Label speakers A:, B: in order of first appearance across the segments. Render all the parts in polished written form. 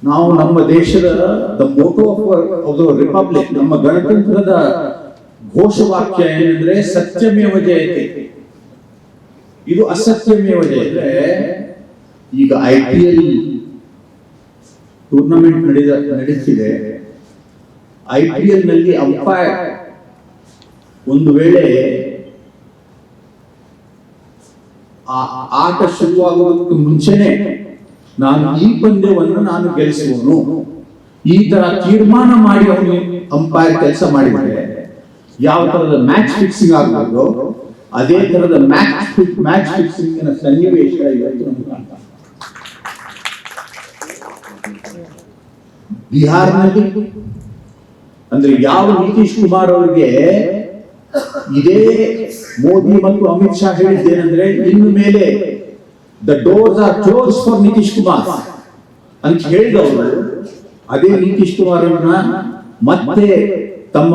A: ನಾವು ನಮ್ಮ ದೇಶದ the motto of the republic, ನಮ್ಮ ಗಣತಂತ್ರದ ಘೋಷವಾಕ್ಯ ಏನಂದ್ರೆ ಸತ್ಯಮೇವ ಜಯತೆ. ಇದು ಅಸತ್ಯಮೇವ ಜಯತೆ. ಈಗ IPL ಟೂರ್ನಮೆಂಟ್ ನಡೀತಿದೆ. IPL ನಲ್ಲಿ ಅಂಪೈರ್ ಒಂದು ವೇಳೆ ಆ ಆಟ ಶುರುವಾಗುವುದಕ್ಕೆ ಮುಂಚೆನೆ ನಾನು ಈ ಪಂದ್ಯವನ್ನು ನಾನು ಗೆಲ್ಲಿಸುವನು, ಈ ತರ ತೀರ್ಮಾನ ಮಾಡಿ ಅವನು ಅಂಪೈರ್ ಕೆಲಸ ಮಾಡಿದರೆ ಯಾವ ತರದ ಮ್ಯಾಚ್ ಫಿಕ್ಸಿಂಗ್ ಆಗಬಹುದು, ಅದೇ ತರದ ಮ್ಯಾಚ್ ಫಿಕ್ಸಿಂಗ್ ಸನ್ನಿವೇಶ ಇವತ್ತು ನಮ್ಗೆ ಕಾಣ್ತಾ. ಬಿಹಾರ್ನಲ್ಲಿ ಅಂದ್ರೆ ಯಾವ ನಿತೀಶ್ ಕುಮಾರ್ ಅವರಿಗೆ ಇದೇ ಮೋದಿ ಮತ್ತು ಅಮಿತ್ ಶಾ ಹೇಳಿದ್ದೇನೆಂದ್ರೆ ಇನ್ನು ಮೇಲೆ the doors R close for Nitish Kumar ಅಂತ ಹೇಳಿದವರು, ಅದೇ ನಿತೀಶ್ ಕುಮಾರ್ ಅವರನ್ನ ಮತ್ತೆ ತಮ್ಮ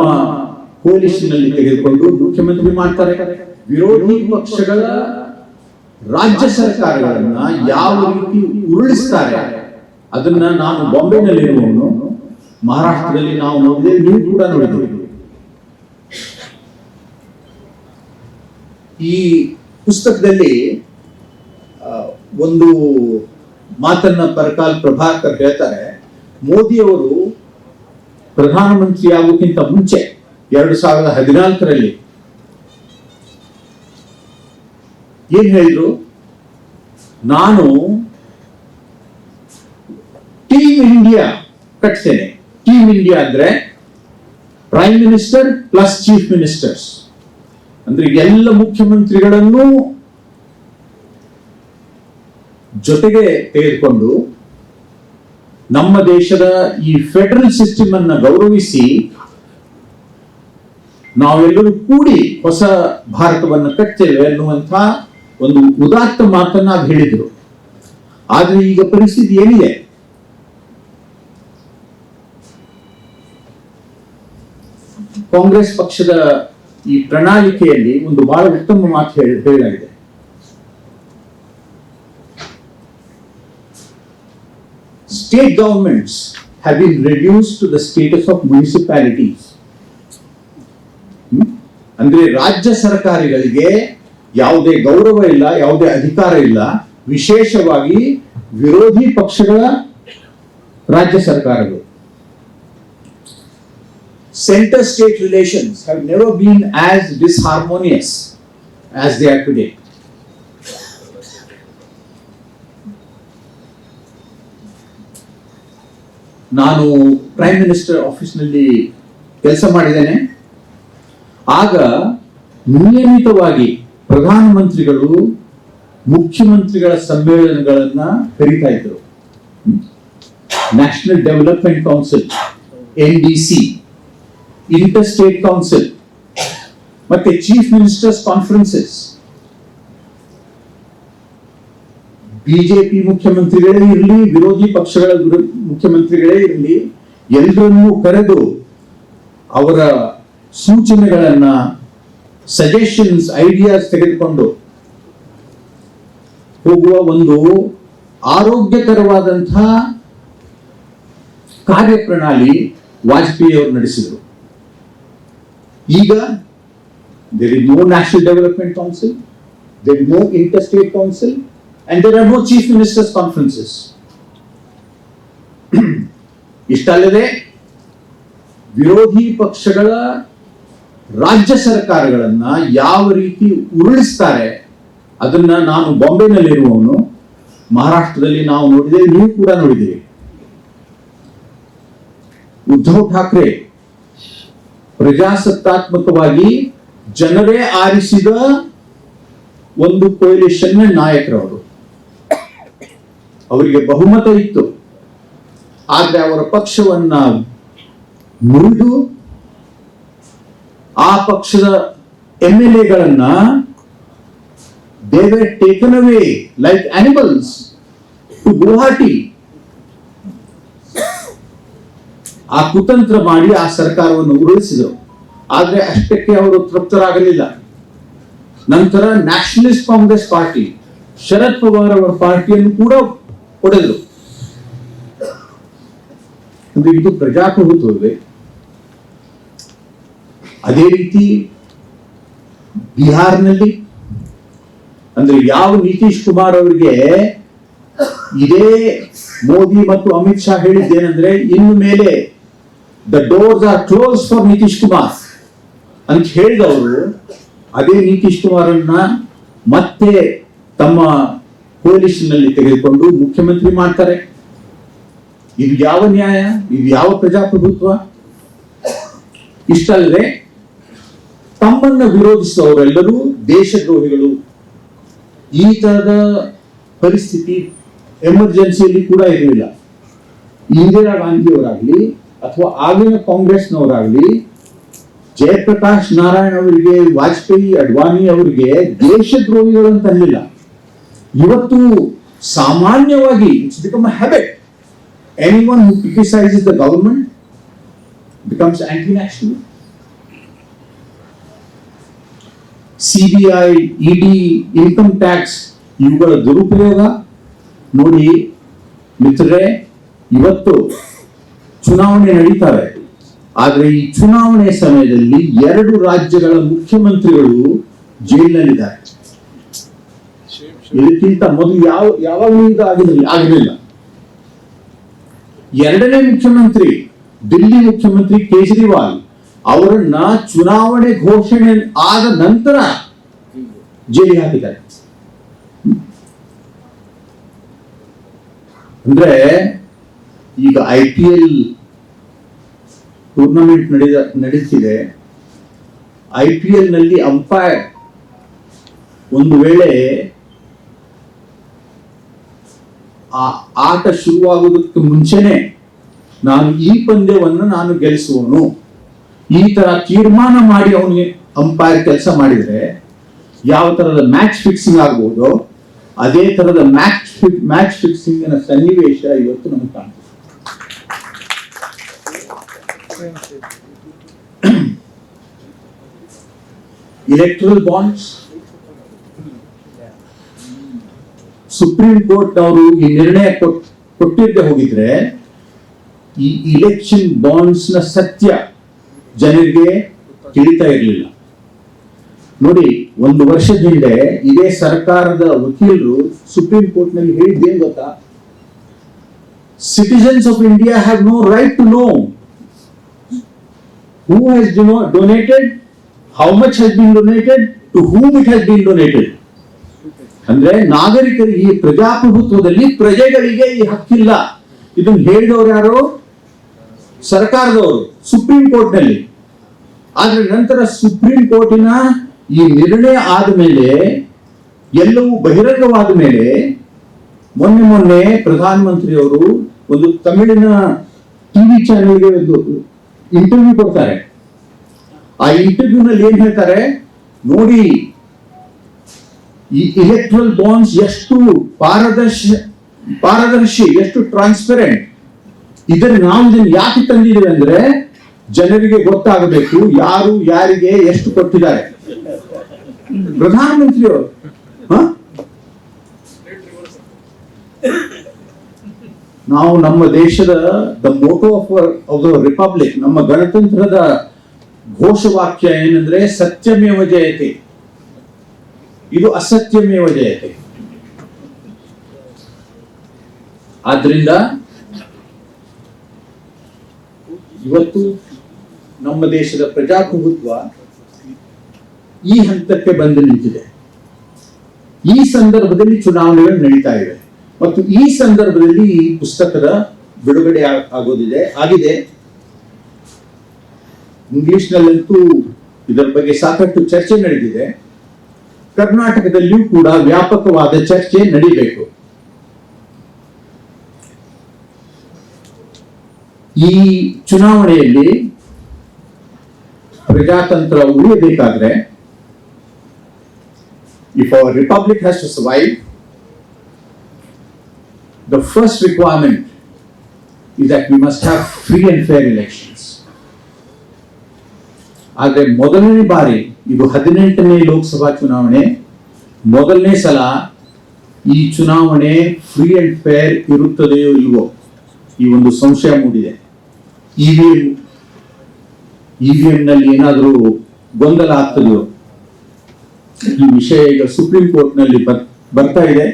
A: ಕೋಲಿಷನ್ ನಲ್ಲಿ ತೆಗೆದುಕೊಂಡು ಮುಖ್ಯಮಂತ್ರಿ ಮಾಡ್ತಾರೆ. ವಿರೋಧಿ ಪಕ್ಷಗಳ ರಾಜ್ಯ ಸರ್ಕಾರಗಳನ್ನ ಯಾವ ರೀತಿ ಉರುಳಿಸ್ತಾರೆ ಅದನ್ನ ನಾನು ಬಾಂಬೆನಲ್ಲಿರುವವನು, ಮಹಾರಾಷ್ಟ್ರದಲ್ಲಿ ನಾವು ನೋಡಿದ್ದೇವೆ, ನೀವು ಕೂಡ ನೋಡಿದ್ದೀವಿ. ಈ ಪುಸ್ತಕದಲ್ಲಿ ಒಂದು ಮಾತನ್ನ ಪರಕಾಲ್ ಪ್ರಭಾಕರ್ ಹೇಳ್ತಾರೆ. ಮೋದಿಯವರು ಪ್ರಧಾನಮಂತ್ರಿ ಆಗೋಕ್ಕಿಂತ ಮುಂಚೆ 2014ರಲ್ಲಿ ಏನ್ ಹೇಳಿದ್ರು, ನಾನು ಟೀಮ್ ಇಂಡಿಯಾ ಕಟ್ತೇನೆ. ಟೀಮ್ ಇಂಡಿಯಾ ಅಂದ್ರೆ prime minister plus chief ministers, ಅಂದ್ರೆ ಎಲ್ಲ ಮುಖ್ಯಮಂತ್ರಿಗಳನ್ನು ಜೊತೆಗೆ ತೆಗೆದುಕೊಂಡು ನಮ್ಮ ದೇಶದ ಈ ಫೆಡರಲ್ ಸಿಸ್ಟಮ್ ಅನ್ನ ಗೌರವಿಸಿ ನಾವೆಲ್ಲರೂ ಕೂಡಿ ಹೊಸ ಭಾರತವನ್ನು ಕಟ್ತೇವೆ ಅನ್ನುವಂಥ ಒಂದು ಉದಾತ್ತ ಮಾತನ್ನ ಹೇಳಿದ್ರು. ಆದ್ರೆ ಈಗ ಪರಿಸ್ಥಿತಿ ಏನಿದೆ, ಕಾಂಗ್ರೆಸ್ ಪಕ್ಷದ ಈ ಪ್ರಣಾಳಿಕೆಯಲ್ಲಿ ಒಂದು ಬಹಳ ಉತ್ತಮ ಮಾತು ಹೇಳಲಾಗಿದೆ. State governments have been reduced to the status of municipalities. ಅಂದ್ರೆ ರಾಜ್ಯ ಸರ್ಕಾರಗಳಿಗೆ ಯಾವುದೇ ಗೌರವ ಇಲ್ಲ, ಯಾವುದೇ ಅಧಿಕಾರ ಇಲ್ಲ, ವಿಶೇಷವಾಗಿ ವಿರೋಧಿ ಪಕ್ಷಗಳ ರಾಜ್ಯ ಸರ್ಕಾರಗಳು. Center-state relations have never been as disharmonious as they are today. ನಾನು ಪ್ರೈಮ್ ಮಿನಿಸ್ಟರ್ ಆಫೀಸ್ನಲ್ಲಿ ಕೆಲಸ ಮಾಡಿದ್ದೇನೆ. ಆಗ ನಿಯಮಿತವಾಗಿ ಪ್ರಧಾನಮಂತ್ರಿಗಳು ಮುಖ್ಯಮಂತ್ರಿಗಳ ಸಮ್ಮೇಳನಗಳನ್ನ ಕರೀತಾ ಇದ್ರು. National development council, NDC, inter state council, ಮತ್ತೆ ಚೀಫ್ ಮಿನಿಸ್ಟರ್ಸ್ ಕಾನ್ಫರೆನ್ಸಸ್. ಬಿಜೆಪಿ ಮುಖ್ಯಮಂತ್ರಿಗಳೇ ಇರಲಿ, ವಿರೋಧಿ ಪಕ್ಷಗಳ ಮುಖ್ಯಮಂತ್ರಿಗಳೇ ಇರಲಿ, ಎಲ್ಲರನ್ನೂ ಕರೆದು ಅವರ ಸೂಚನೆಗಳನ್ನ, ಸಜೆಷನ್ಸ್, ಐಡಿಯಾಸ್ ತೆಗೆದುಕೊಂಡು ಹೋಗುವ ಒಂದು ಆರೋಗ್ಯಕರವಾದಂತಹ ಕಾರ್ಯಪ್ರಣಾಳಿ ವಾಜಪೇಯಿ ಅವರು ನಡೆಸಿದರು. ಈಗ there is no National Development Council, there is no Interstate Council, and there are no Chief Ministers Conferences. ಇಷ್ಟಲ್ಲದೆ ವಿರೋಧಿ ಪಕ್ಷಗಳ ರಾಜ್ಯ ಸರ್ಕಾರಗಳನ್ನ ಯಾವ ರೀತಿ ಉರುಳಿಸ್ತಾರೆ ಅದನ್ನ ನಾನು ಬಾಂಬೆನಲ್ಲಿರುವವನು, ಮಹಾರಾಷ್ಟ್ರದಲ್ಲಿ ನಾವು ನೋಡಿದ್ದೇವೆ, ನೀವು ಕೂಡ ನೋಡಿದ್ದೀವಿ. ಉದ್ಧವ್ ಠಾಕ್ರೆ ಪ್ರಜಾಸತ್ತಾತ್ಮಕವಾಗಿ ಜನರೇ ಆರಿಸಿದ ಒಂದು ಕೊಯಲಿಷನ್ ನಾಯಕರವರು. ಅವರಿಗೆ ಬಹುಮತ ಇತ್ತು, ಆದ್ರೆ ಅವರ ಪಕ್ಷವನ್ನ ಮುರಿದು ಆ ಪಕ್ಷದ MLAಗಳನ್ನ they were taken away like animals to Guwahati. ಆ ಕುತಂತ್ರ ಮಾಡಿ ಆ ಸರ್ಕಾರವನ್ನು ಉರುಳಿಸಿದರು. ಆದ್ರೆ ಅಷ್ಟಕ್ಕೆ ಅವರು ತೃಪ್ತರಾಗಲಿಲ್ಲ. ನಂತರ ನ್ಯಾಷನಲಿಸ್ಟ್ ಕಾಂಗ್ರೆಸ್ ಪಾರ್ಟಿ, ಶರದ್ ಪವಾರ್ ಅವರ ಪಾರ್ಟಿಯನ್ನು ಕೂಡ ಹೊಡೆದರು. ಅಂದ್ರೆ ಇದು ಪ್ರಜಾಪ್ರಭುತ್ವವೇ. ಅದೇ ರೀತಿ ಬಿಹಾರ್ನಲ್ಲಿ ಅಂದ್ರೆ ಯಾವ ನಿತೀಶ್ ಕುಮಾರ್ ಅವರಿಗೆ ಇದೇ ಮೋದಿ ಮತ್ತು ಅಮಿತ್ ಶಾ ಹೇಳಿದ್ದೇನೆಂದ್ರೆ ಇನ್ನು ಮೇಲೆ the doors R close for Nitish Kumar ಅಂತ ಹೇಳಿದವರು ಅದೇ ನಿತೀಶ್ ಕುಮಾರನ್ನ ಮತ್ತೆ ತಮ್ಮ ಕೋಲಿಷನ್ ನಲ್ಲಿ ತೆಗೆದುಕೊಂಡು ಮುಖ್ಯಮಂತ್ರಿ ಮಾಡ್ತಾರೆ. ಇದು ಯಾವ ನ್ಯಾಯ? ಇದು ಯಾವ ಪ್ರಜಾಪ್ರಭುತ್ವ? ಇಷ್ಟಲ್ಲದೆ ತಮ್ಮನ್ನ ವಿರೋಧಿಸುವವರೆಲ್ಲರೂ ದೇಶದ್ರೋಹಿಗಳು. ಈ ತರದ ಪರಿಸ್ಥಿತಿ ಎಮರ್ಜೆನ್ಸಿಯಲ್ಲಿ ಕೂಡ ಇರಲಿಲ್ಲ. ಇಂದಿರಾ ಗಾಂಧಿ ಅವರಾಗ್ಲಿ ಅಥವಾ ಆಗಿನ ಕಾಂಗ್ರೆಸ್ನವರಾಗ್ಲಿ ಜಯಪ್ರಕಾಶ್ ನಾರಾಯಣ್ ಅವರಿಗೆ, ವಾಜಪೇಯಿ, ಅಡ್ವಾಣಿ ಅವರಿಗೆ ದೇಶದ್ರೋಹಿಗಳು ಅಂತ ಅನ್ನಲಿಲ್ಲ. ಇವತ್ತು ಸಾಮಾನ್ಯವಾಗಿ it's become a habit. Anyone who criticises the government becomes anti national. CBI, ED, income tax ಇವುಗಳ ದುರುಪಯೋಗ ನೋಡಿ ಮಿತ್ರರೇ. ಇವತ್ತು ಚುನಾವಣೆ ನಡೀತಾರೆ, ಆದ್ರೆ ಈ ಚುನಾವಣೆ ಸಮಯದಲ್ಲಿ 2 ರಾಜ್ಯಗಳ ಮುಖ್ಯಮಂತ್ರಿಗಳು ಜೈಲಿನಲ್ಲಿದ್ದಾರೆ. ಇದಕ್ಕಿಂತ ಮೊದಲು ಯಾವಾಗಲೂ ಇದು ಆಗಿರಲಿಲ್ಲ. 2ನೇ ಮುಖ್ಯಮಂತ್ರಿ ದಿಲ್ಲಿ ಮುಖ್ಯಮಂತ್ರಿ ಕೇಜ್ರಿವಾಲ್ ಅವರನ್ನ ಚುನಾವಣೆ ಘೋಷಣೆ ಆದ ನಂತರ ಜೈಲಿಗೆ ಹಾಕಿದ್ದಾರೆ. ಅಂದ್ರೆ ಈಗ IPL ಟೂರ್ನಮೆಂಟ್ ನಡೀತಿದೆ. IPL ನಲ್ಲಿ ಅಂಪೈರ್ ಒಂದು ವೇಳೆ ಆ ಆಟ ಶುರುವಾಗುವುದಕ್ಕೆ ಮುಂಚೆನೆ ನಾನು ಈ ಪಂದ್ಯವನ್ನು ನಾನು ಗೆಲ್ಲಿಸುವನು ಈ ತರ ತೀರ್ಮಾನ ಮಾಡಿ ಅವನಿಗೆ ಅಂಪೈರ್ ಕೆಲಸ ಮಾಡಿದ್ರೆ ಯಾವ ತರದ ಮ್ಯಾಚ್ ಫಿಕ್ಸಿಂಗ್ ಆಗ್ಬಹುದು, ಅದೇ ತರದ ಮ್ಯಾಚ್ ಫಿಕ್ಸಿಂಗ್ ಸನ್ನಿವೇಶ ಇವತ್ತು ನಮಗೆ ಕಾಣ್ತದೆ. ಇಲೆಕ್ಟ್ರಲ್ ಬಾಂಡ್ಸ್, ಸುಪ್ರೀಂ ಕೋರ್ಟ್ ಅವರು ಈ ನಿರ್ಣಯ ಕೊಟ್ಟಿದ್ದೆ ಹೋಗಿದ್ರೆ ಈ ಇಲೆಕ್ಷನ್ ಬಾಂಡ್ಸ್ ನ ಸತ್ಯ ಜನರಿಗೆ ತಿಳಿತಾ ಇರಲಿಲ್ಲ. ನೋಡಿ, 1 ವರ್ಷದ ಹಿಂದೆ ಇದೇ ಸರ್ಕಾರದ ವಕೀಲರು ಸುಪ್ರೀಂ ಕೋರ್ಟ್ ನಲ್ಲಿ ಹೇಳಿದ್ದೇನು ಗೊತ್ತಾ? Citizens of India have no right to know who has donated, how much has been donated, to whom it has been donated. ಅಂದ್ರೆ ನಾಗರಿಕರಿಗೆ ಈ ಪ್ರಜಾಪ್ರಭುತ್ವದಲ್ಲಿ ಪ್ರಜೆಗಳಿಗೆ ಈ ಹಕ್ಕಿಲ್ಲ. ಇದನ್ನು ಹೇಳಿದವರು ಯಾರು? ಸರ್ಕಾರದವರು, ಸುಪ್ರೀಂ ಕೋರ್ಟ್ ನಲ್ಲಿ. ಆದ್ರೆ ನಂತರ ಸುಪ್ರೀಂ ಕೋರ್ಟಿನ ಈ ನಿರ್ಣಯ ಆದ ಮೇಲೆ, ಎಲ್ಲವೂ ಬಹಿರಂಗವಾದ ಮೇಲೆ ಮೊನ್ನೆ ಪ್ರಧಾನಮಂತ್ರಿಯವರು ಒಂದು ತಮಿಳಿನ ಟಿವಿ ಚಾನೆಲ್ಗೆ ಒಂದು ಇಂಟರ್ವ್ಯೂ ಕೊಡ್ತಾರೆ. ಆ ಇಂಟರ್ವ್ಯೂ ನಲ್ಲಿ ಏನ್ ಹೇಳ್ತಾರೆ ನೋಡಿ, ಈ ಇಲೆಕ್ಟ್ರಲ್ ಬಾಂಡ್ಸ್ ಎಷ್ಟು ಪಾರದರ್ಶಿ, ಎಷ್ಟು ಟ್ರಾನ್ಸ್ಪರೆಂಟ್. ನಾವು ಇದನ್ನು ಯಾಕೆ ತಂದಿದ್ದೇವೆ ಅಂದ್ರೆ ಜನರಿಗೆ ಗೊತ್ತಾಗಬೇಕು ಯಾರು ಯಾರಿಗೆ ಎಷ್ಟು ಕೊಟ್ಟಿದ್ದಾರೆ. ಪ್ರಧಾನಮಂತ್ರಿಯವರು ನಾವು ನಮ್ಮ ದೇಶದ the motto of the republic, ನಮ್ಮ ಗಣತಂತ್ರದ ಘೋಷವಾಕ್ಯ ಏನಂದ್ರೆ ಸತ್ಯಮೇವ ಜಯತೆ. ಇದು ಅಸತ್ಯಮೇವ ಜಯತೆ. ಆದ್ರಿಂದ ಇವತ್ತು ನಮ್ಮ ದೇಶದ ಪ್ರಜಾಪ್ರಭುತ್ವ ಈ ಹಂತಕ್ಕೆ ಬಂದು ನಿಂತಿದೆ. ಈ ಸಂದರ್ಭದಲ್ಲಿ ಚುನಾವಣೆಗಳು ನಡೀತಾ ಇವೆ ಮತ್ತು ಈ ಸಂದರ್ಭದಲ್ಲಿ ಈ ಪುಸ್ತಕದ ಬಿಡುಗಡೆ ಆಗಿದೆ. ಇಂಗ್ಲಿಷ್ ನಲ್ಲಂತೂ ಇದರ ಬಗ್ಗೆ ಸಾಕಷ್ಟು ಚರ್ಚೆ ನಡೆದಿದೆ. ಕರ್ನಾಟಕದಲ್ಲಿಯೂ ಕೂಡ ವ್ಯಾಪಕವಾದ ಚರ್ಚೆ ನಡೀಬೇಕು. ಈ ಚುನಾವಣೆಯಲ್ಲಿ ಪ್ರಜಾತಂತ್ರ ಉಳಿಯಬೇಕಾದ್ರೆ, if our republic has to survive, the first requirement is that we must have free and fair elections. ಆದರೆ ಮೊದಲನೇ ಬಾರಿ ಇದು 18ನೇ ಲೋಕಸಭಾ ಚುನಾವಣೆ, ಮೊದಲನೇ ಸಲ ಈ ಚುನಾವಣೆ ಫ್ರೀ ಅಂಡ್ ಫೇರ್ ಇರುತ್ತದೆಯೋ ಇಲ್ವೋ ಈ ಒಂದು ಸಂಶಯ ಮೂಡಿದೆ. ಇವಿಎಂ ನಲ್ಲಿ ಏನಾದರೂ ಗೊಂದಲ ಆಗ್ತದೆಯೋ, ಈ ವಿಷಯ ಈಗ ಸುಪ್ರೀಂ ಕೋರ್ಟ್ ನಲ್ಲಿ ಬರ್ತಾ ಇದೆ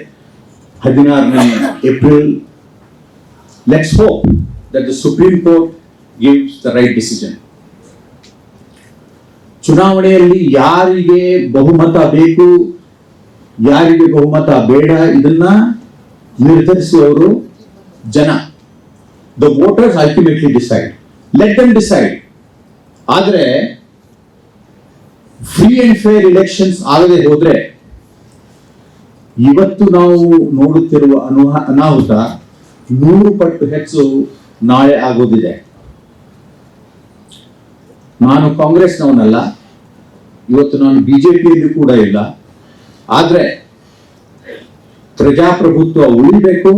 A: 16ನೇ April. Let's hope that the Supreme Court gives the right decision. ಚುನಾವಣೆಯಲ್ಲಿ ಯಾರಿಗೆ ಬಹುಮತ ಬೇಕು, ಯಾರಿಗೆ ಬಹುಮತ ಬೇಡ, ಇದನ್ನ ನಿರ್ಧರಿಸುವವರು ಜನ. The voters ultimately decide. Let them decide. ಆದ್ರೆ ಫ್ರೀ ಅಂಡ್ ಫೇರ್ ಇಲೆಕ್ಷನ್ಸ್ ಆಗದೆ ಹೋದ್ರೆ ಇವತ್ತು ನಾವು ನೋಡುತ್ತಿರುವ ಅನಾಹುತ 100 ಪಟ್ಟು ಹೆಚ್ಚು ನಾಳೆ ಆಗೋದಿದೆ. ನಾನು ಕಾಂಗ್ರೆಸ್ನವನಲ್ಲ, ಇವತ್ತು ನಾನು ಬಿಜೆಪಿಯಲ್ಲಿ ಕೂಡ ಇಲ್ಲ. ಆದ್ರೆ ಪ್ರಜಾಪ್ರಭುತ್ವ ಉಳಿಬೇಕು.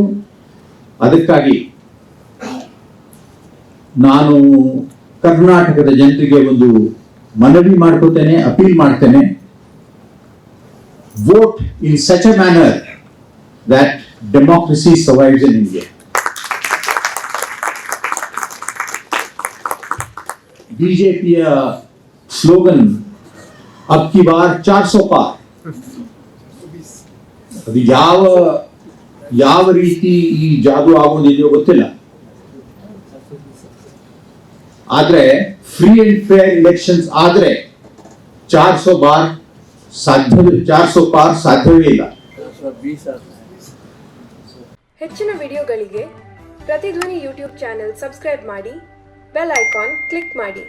A: ಅದಕ್ಕಾಗಿ ನಾನು ಕರ್ನಾಟಕದ ಜನತೆಗೆ ಒಂದು ಮನವಿ ಮಾಡ್ಕೋತೇನೆ, ಅಪೀಲ್ ಮಾಡ್ತೇನೆ. Vote in such A manner that democracy survives in India. ಬಿಜೆಪಿಯ ಸ್ಲೋಗನ್ ಅಬ್ ಕಿ ಬಾರ್ 400 ಪಾರ್. ಅದು ಯಾವ ರೀತಿ ಈ ಜಾದು ಆಗೋದಿದೆಯೋ ಗೊತ್ತಿಲ್ಲ. ಆದ್ರೆ ಫ್ರೀ ಅಂಡ್ ಫೇರ್ ಇಲೆಕ್ಷನ್ಸ್ ಆದ್ರೆ 400 ಪಾರ್ ಸಾಧ್ಯವೇ ಇಲ್ಲ.
B: ಹೆಚ್ಚಿನ ವಿಡಿಯೋಗಳಿಗೆ ಪ್ರತಿಧ್ವನಿ ಯೂಟ್ಯೂಬ್ ಚಾನೆಲ್ ಸಬ್ಸ್ಕ್ರೈಬ್ ಮಾಡಿ, ಬೆಲ್ ಐಕಾನ್ ಕ್ಲಿಕ್ ಮಾಡಿ.